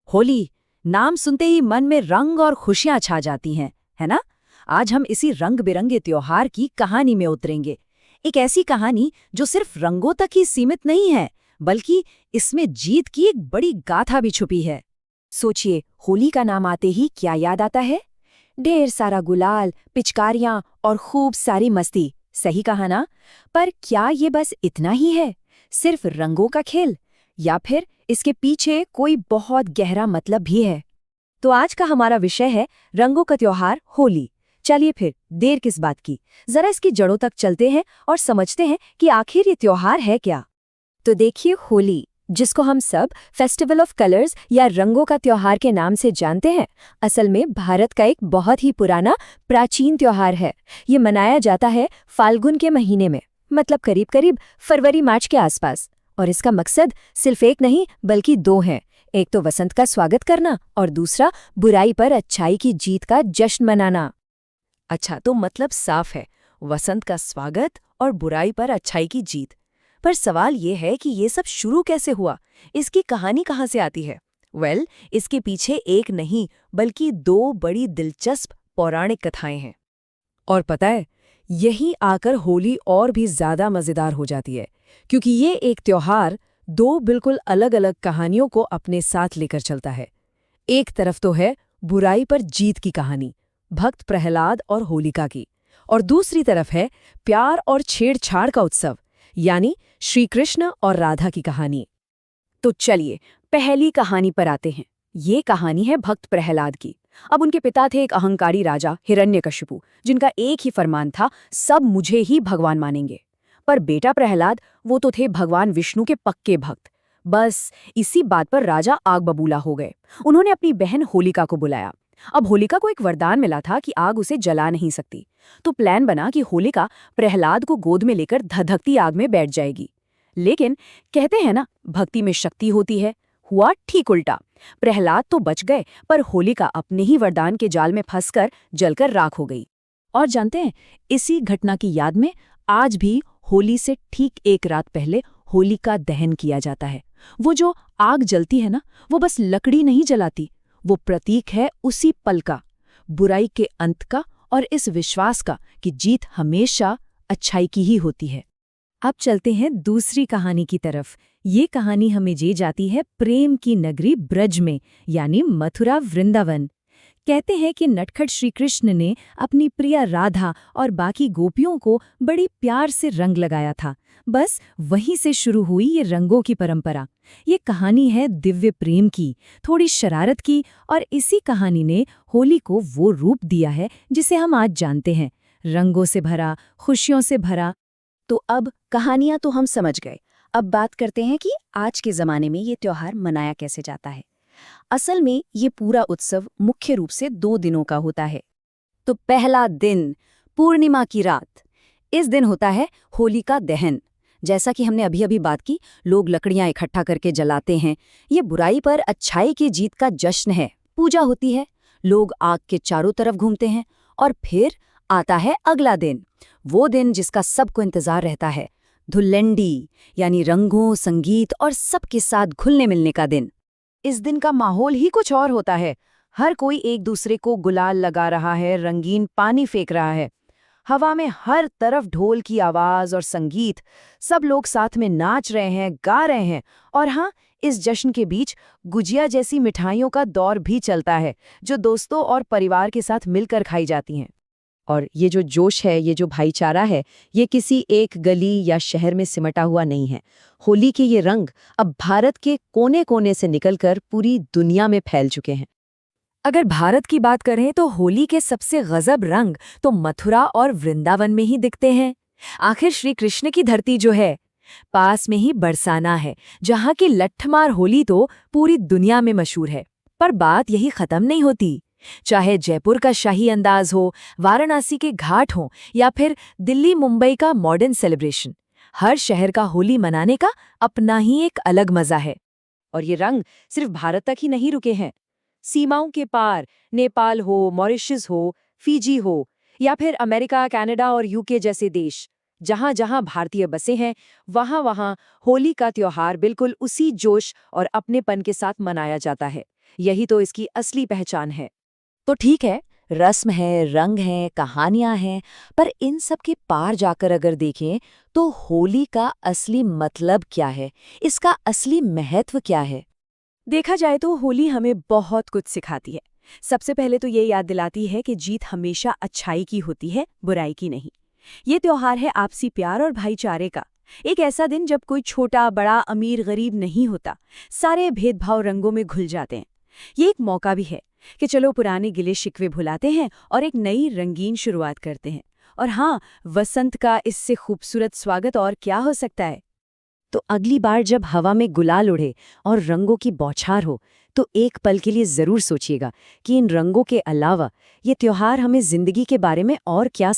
होली, नाम सुनते ही मन में रंग और खुशियां छा जाती हैं, है ना? आज हम इसी रंग बिरंगे त्योहार की कहानी में उतरेंगे। एक ऐसी कहानी जो सिर्फ रंगों तक ही सीमित नहीं है, बल्कि इसमें जीत की एक बड़ी गाथा भी छुपी है। सोचिए, होली का नाम आते ही क्या याद आता है? ढेर सारा गुलाल, पिचकारियां और खूब सारी मस्ती। सही कहा ना? पर क्या ये बस इतना ही है? सिर्फ रंगों का खेल? या फिर इसके पीछे कोई बहुत गहरा मतलब भी है? तो आज का हमारा विषय है रंगों का त्योहार होली। चलिए फिर देर किस बात की, जरा इसकी जड़ों तक चलते हैं और समझते हैं कि आखिर ये त्योहार है क्या। तो देखिए, होली, जिसको हम सब फेस्टिवल ऑफ कलर्स या रंगों का त्योहार के नाम से जानते हैं, असल में भारत का एक बहुत ही पुराना प्राचीन त्योहार है। ये मनाया जाता है फाल्गुन के महीने में, मतलब करीब करीब फरवरी मार्च के आसपास। और इसका मकसद सिर्फ एक नहीं बल्कि दो हैं। एक तो वसंत का स्वागत करना और दूसरा बुराई पर अच्छाई की जीत का जश्न मनाना। अच्छा, तो मतलब साफ है, वसंत का स्वागत और बुराई पर अच्छाई की जीत। पर सवाल ये है कि ये सब शुरू कैसे हुआ? इसकी कहानी कहाँ से आती है? इसके पीछे एक नहीं बल्कि दो बड़ी दिलचस्प पौराणिक कथाएं हैं। और पता है, यही आकर होली और भी ज्यादा मजेदार हो जाती है, क्योंकि ये एक त्योहार दो बिल्कुल अलग अलग कहानियों को अपने साथ लेकर चलता है। एक तरफ तो है बुराई पर जीत की कहानी, भक्त प्रहलाद और होलिका की, और दूसरी तरफ है प्यार और छेड़छाड़ का उत्सव, यानी श्री कृष्ण और राधा की कहानी। तो चलिए पहली कहानी पर आते हैं। ये कहानी है भक्त प्रहलाद की। अब उनके पिता थे एक अहंकारी राजा हिरण्यकशिपु, जिनका एक ही फरमान था, सब मुझे ही भगवान मानेंगे। पर बेटा प्रहलाद, वो तो थे भगवान विष्णु के पक्के भक्त। बस इसी बात पर राजा आग बबूला हो गए। उन्होंने अपनी बहन होलिका को बुलाया। अब होलिका को एक वरदान मिला था कि आग उसे जला नहीं सकती। तो प्लान बना कि होलिका प्रहलाद को गोद में लेकर धधकती आग में बैठ जाएगी। लेकिन कहते हैं ना, भक्ति में शक्ति होती है। हुआ ठीक उल्टा। प्रहलाद तो बच गए, पर होलिका अपने ही वरदान के जाल में फंसकर जलकर राख हो गई। और जानते हैं, इसी घटना की याद में आज भी होली से ठीक एक रात पहले होलिका दहन किया जाता है। वो जो आग जलती है ना, वो बस लकड़ी नहीं जलाती, वो प्रतीक है उसी पल का, बुराई के अंत का और इस विश्वास का कि जीत हमेशा अच्छाई की ही होती है। अब चलते हैं दूसरी कहानी की तरफ। ये कहानी हमें जे जाती है प्रेम की नगरी ब्रज में, यानी मथुरा वृंदावन। कहते हैं कि नटखट श्री कृष्ण ने अपनी प्रिया राधा और बाकी गोपियों को बड़ी प्यार से रंग लगाया था। बस वहीं से शुरू हुई ये रंगों की परंपरा। ये कहानी है दिव्य प्रेम की, थोड़ी शरारत की, और इसी कहानी ने होली को वो रूप दिया है जिसे हम आज जानते हैं, रंगों से भरा, खुशियों से भरा। तो अब कहानियां तो हम समझ गए। अब बात करते हैं कि आज के ज़माने में ये त्योहार मनाया कैसे जाता है। असल में ये पूरा उत्सव मुख्य रूप से 2 दिनों का होता है। तो पहला दिन, पूर्णिमा की रात। इस दिन होता है होली का दहन। जैसा कि हमने अभी अभी बात की, लोग लकड़ियां इकट्ठा करके जलाते हैं। ये बुराई पर अच्छाई की जीत का जश्न है। पूजा होती है, लोग आग के चारों तरफ घूमते हैं। और फिर आता है अगला दिन, वो दिन जिसका सबको इंतजार रहता है, धुल्लंडी, यानी रंगों, संगीत और सबके साथ घुलने मिलने का दिन। इस दिन का माहौल ही कुछ और होता है। हर कोई एक दूसरे को गुलाल लगा रहा है, रंगीन पानी फेंक रहा है। हवा में हर तरफ ढोल की आवाज और संगीत, सब लोग साथ में नाच रहे हैं, गा रहे हैं। और हाँ, इस जश्न के बीच गुजिया जैसी मिठाइयों का दौर भी चलता है, जो दोस्तों और परिवार के साथ मिलकर खाई जाती हैं। और ये जो जोश है, ये जो भाईचारा है, ये किसी एक गली या शहर में सिमटा हुआ नहीं है। होली के ये रंग अब भारत के कोने कोने से निकलकर पूरी दुनिया में फैल चुके हैं। अगर भारत की बात करें तो होली के सबसे गजब रंग तो मथुरा और वृंदावन में ही दिखते हैं। आखिर श्री कृष्ण की धरती जो है, पास में ही बरसाना है, जहाँ की लट्ठमार होली तो पूरी दुनिया में मशहूर है। पर बात यही खत्म नहीं होती। चाहे जयपुर का शाही अंदाज हो, वाराणसी के घाट हो, या फिर दिल्ली मुंबई का मॉडर्न सेलिब्रेशन, हर शहर का होली मनाने का अपना ही एक अलग मजा है। और ये रंग सिर्फ भारत तक ही नहीं रुके हैं। सीमाओं के पार, नेपाल हो, मॉरिशस हो, फिजी हो, या फिर अमेरिका, कनाडा और यूके जैसे देश, जहां जहां भारतीय बसे हैं, वहां वहां होली का त्योहार बिल्कुल उसी जोश और अपनेपन के साथ मनाया जाता है। यही तो इसकी असली पहचान है। तो ठीक है, रस्म है, रंग हैं, कहानियां हैं, पर इन सब के पार जाकर अगर देखें तो होली का असली मतलब क्या है? इसका असली महत्व क्या है? देखा जाए तो होली हमें बहुत कुछ सिखाती है। सबसे पहले तो ये याद दिलाती है कि जीत हमेशा अच्छाई की होती है, बुराई की नहीं। ये त्योहार है आपसी प्यार और भाईचारे का। एक ऐसा दिन जब कोई छोटा बड़ा अमीर गरीब नहीं होता, सारे भेदभाव रंगों में घुल जाते हैं। ये एक मौका भी है कि चलो पुराने गिले शिकवे भुलाते हैं और एक नई रंगीन शुरुआत करते हैं। और हाँ, वसंत का इससे खूबसूरत स्वागत और क्या हो सकता है। तो अगली बार जब हवा में गुलाल उड़े और रंगों की बौछार हो, तो एक पल के लिए जरूर सोचिएगा कि इन रंगों के अलावा ये त्योहार हमें जिंदगी के बारे में और क्या